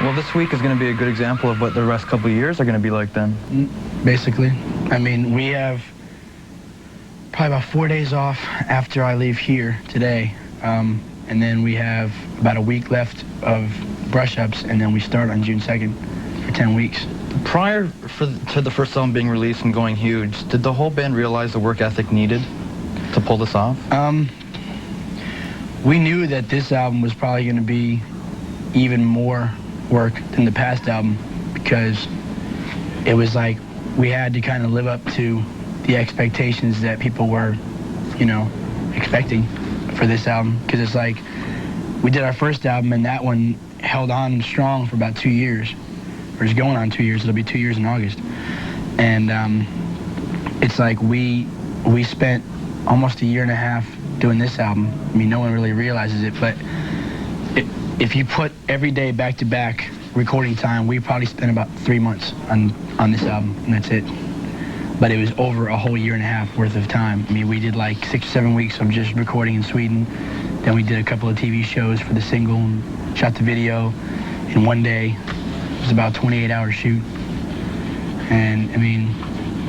Well, this week is going to be a good example of what the rest couple of years are going to be like then. Basically. I mean, we have probably about 4 days off after I leave here today. And then we have about a week left of brush-ups, and then we start on June 2nd for 10 weeks. Prior to the first album being released and going huge, did the whole band realize the work ethic needed to pull this off? We knew that this album was probably going to be even more work than the past album, because it was like we had to kind of live up to the expectations that people were, you know, expecting for this album. Because it's like we did our first album, and that one held on strong for about 2 years. Or it's going on 2 years. It'll be 2 years in August. And it's like we spent almost a year and a half doing this album. I mean, no one really realizes it, but if you put every day back to back recording time, we probably spent about 3 months on this album, and that's it. But it was over a whole year and a half worth of time. I mean, we did like 6 or 7 weeks of just recording in Sweden. Then we did a couple of TV shows for the single and shot the video in one day. It was about a 28-hour shoot. And I mean,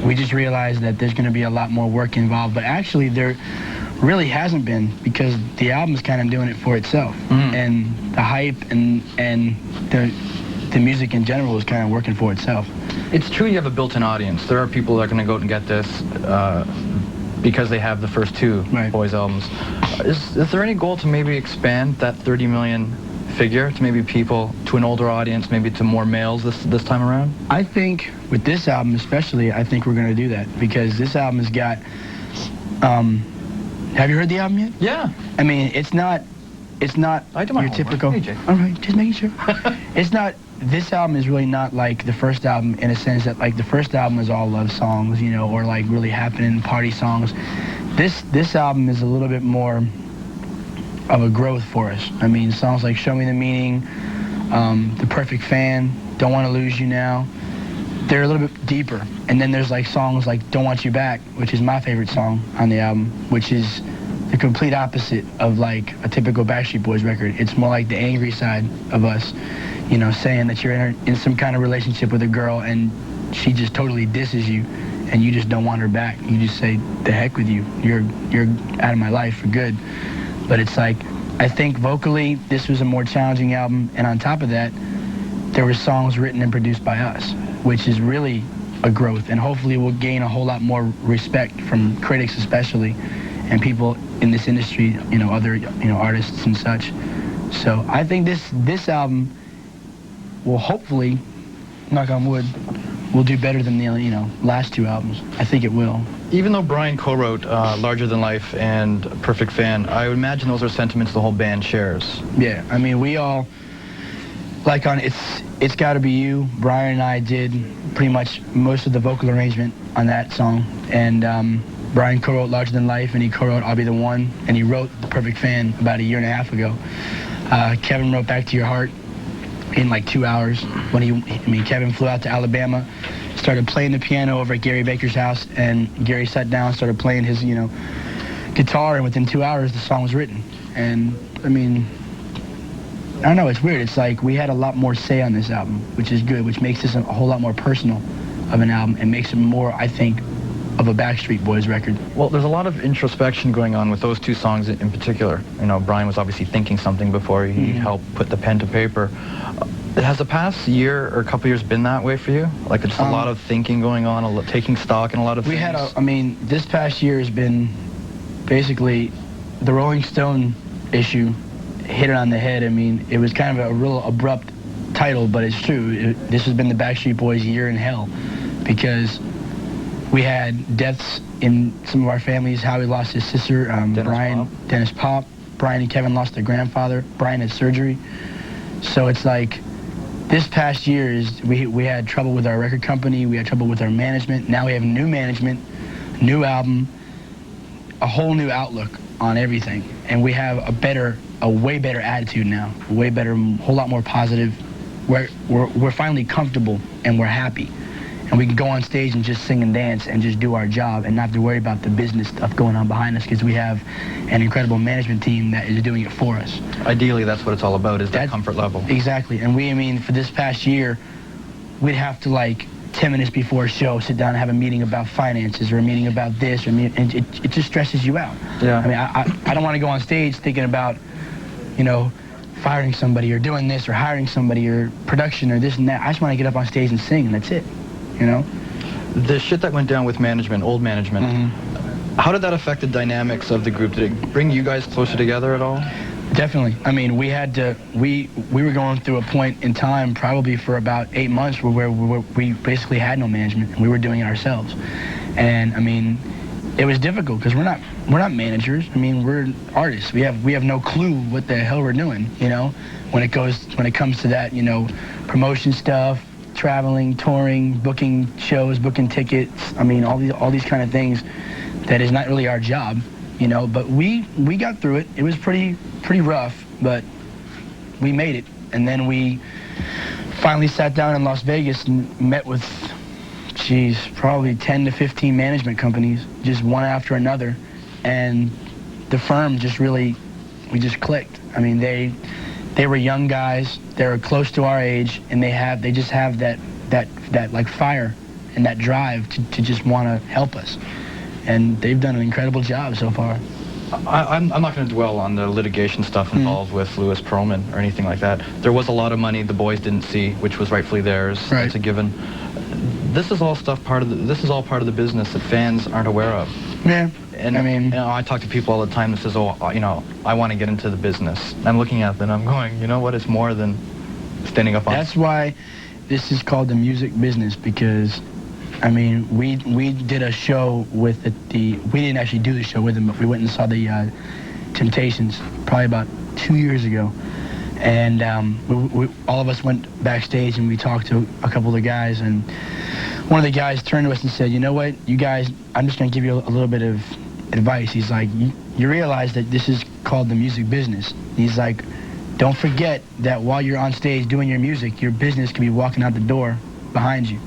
we just realized that there's going to be a lot more work involved, but actually there really hasn't been, because the album's kind of doing it for itself. And the hype and the music in general is kind of working for itself. It's true you have a built-in audience. There are people that are going to go out and get this because they have the first two Boys albums. Is there any goal to maybe expand that 30 million figure to maybe people, to an older audience, maybe to more males this time around? I think with this album especially, I think we're going to do that, because this album has got... have you heard the album yet? Yeah. I mean, it's not your typical... All right, just making sure. It's not... This album is really not like the first album, in a sense that like the first album is all love songs, you know, or like really happening party songs. This album is a little bit more of a growth for us. I mean, songs like Show Me the Meaning, The Perfect Fan, Don't Want to Lose You Now, they're a little bit deeper. And then there's like songs like Don't Want You Back, which is my favorite song on the album, which is the complete opposite of like a typical Backstreet Boys record. It's more like the angry side of us, you know, saying that you're in some kind of relationship with a girl and she just totally disses you and you just don't want her back. You just say, the heck with you. You're out of my life for good. But it's like, I think vocally this was a more challenging album, and on top of that, there were songs written and produced by us, which is really a growth, and hopefully we'll gain a whole lot more respect from critics especially, and people in this industry, you know, other, you know, artists and such. So I think this album will hopefully, knock on wood, will do better than the, you know, last two albums. I think it will. Even though Brian co-wrote Larger Than Life and Perfect Fan, I would imagine those are sentiments the whole band shares. Yeah, I mean, we all, like on It's Gotta Be You, Brian and I did pretty much most of the vocal arrangement on that song, and Brian co-wrote Larger Than Life, and he co-wrote I'll Be the One, and he wrote The Perfect Fan about a year and a half ago. Kevin wrote Back to Your Heart in like 2 hours. Kevin flew out to Alabama, started playing the piano over at Gary Baker's house, and Gary sat down, started playing his, you know, guitar, and within 2 hours the song was written. And I mean, I don't know, it's weird. It's like we had a lot more say on this album, which is good, which makes this a whole lot more personal of an album, and makes it more, I think, of a Backstreet Boys record. Well, there's a lot of introspection going on with those two songs in particular. You know, Brian was obviously thinking something before he helped put the pen to paper. Has the past year or a couple years been that way for you? Like, there's a lot of thinking going on, taking stock in a lot of things? I mean, this past year has been basically the Rolling Stone issue hit it on the head. I mean, it was kind of a real abrupt title, but it's true. This has been the Backstreet Boys' year in hell, because we had deaths in some of our families. Howie lost his sister, Dennis Pop. Brian and Kevin lost their grandfather. Brian had surgery. So it's like, this past year we had trouble with our record company. We had trouble with our management. Now we have new management, new album, a whole new outlook on everything. And we have a way better attitude now, a way better, whole lot more positive. We're finally comfortable and we're happy. and we can go on stage and just sing and dance and just do our job and not have to worry about the business stuff going on behind us, because we have an incredible management team that is doing it for us. Ideally, that's what it's all about, is that comfort level. Exactly. And I mean, for this past year, we'd have to, like, 10 minutes before a show, sit down and have a meeting about finances or a meeting about this, and it just stresses you out. Yeah. I mean, I don't want to go on stage thinking about, you know, firing somebody or doing this or hiring somebody or production or this and that. I just want to get up on stage and sing, and that's it, you know? The shit that went down with management, old management, how did that affect the dynamics of the group? Did it bring you guys closer together at all? Definitely. I mean, we had to, we were going through a point in time, probably for about 8 months, where we basically had no management, and we were doing it ourselves. And I mean, it was difficult because we're not managers. I mean, we're artists. We have no clue what the hell we're doing, you know, when it comes to that, you know, promotion stuff, traveling, touring, booking shows, booking tickets. I mean, all these kind of things that is not really our job, you know. But we got through it. It was pretty rough, but we made it. And then we finally sat down in Las Vegas and met with, probably 10 to 15 management companies, just one after another. And the firm just really, we just clicked. I mean, they were young guys, they were close to our age, and they just have that like fire and that drive to just want to help us. And they've done an incredible job so far. I'm not going to dwell on the litigation stuff involved with Louis Pearlman or anything like that. There was a lot of money the boys didn't see, which was rightfully theirs. Right. It's a given. This is all this is all part of the business that fans aren't aware of. Yeah. And I mean, you know, I talk to people all the time that says, "Oh, you know, I want to get into the business." I'm looking at them and I'm going, you know what? It's more than standing up on. That's why this is called the music business, because I mean, we did a show with we didn't actually do the show with them, but we went and saw the Temptations probably about 2 years ago. And all of us went backstage and we talked to a couple of the guys, and one of the guys turned to us and said, "You know what, you guys, I'm just going to give you a little bit of advice." He's like, you realize that this is called the music business. He's like, don't forget that while you're on stage doing your music, your business could be walking out the door behind you.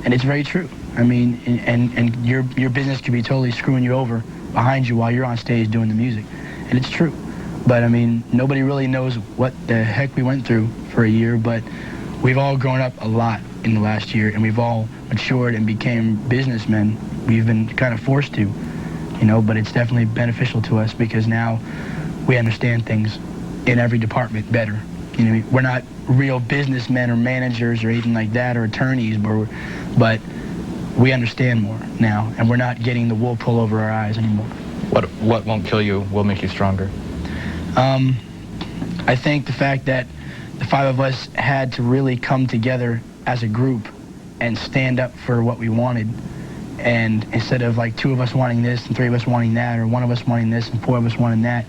And it's very true. I mean, and your business could be totally screwing you over behind you while you're on stage doing the music. And it's true. But I mean, nobody really knows what the heck we went through for a year, but we've all grown up a lot in the last year, and we've all matured and became businessmen. We've been kind of forced to, you know, but it's definitely beneficial to us because now we understand things in every department better. You know, we're not real businessmen or managers or anything like that, or attorneys, but we understand more now, and we're not getting the wool pulled over our eyes anymore. What won't kill you will make you stronger? I think the fact that the five of us had to really come together as a group and stand up for what we wanted, and instead of like 2 of us wanting this and 3 of us wanting that, or 1 of us wanting this and 4 of us wanting that,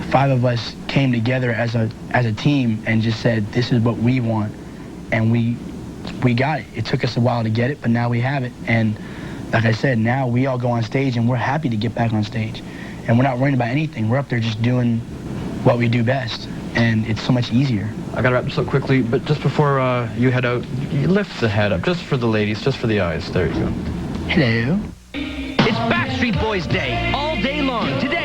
5 of us came together as a team and just said, this is what we want, and we got it. It took us a while to get it, but now we have it. And like I said, now we all go on stage and we're happy to get back on stage, and we're not worrying about anything. We're up there just doing what we do best, and it's so much easier. I gotta wrap this up quickly, but just before you head out, you lift the head up, just for the ladies, just for the eyes. There you go. Hello. It's Backstreet Boys Day, all day long. Today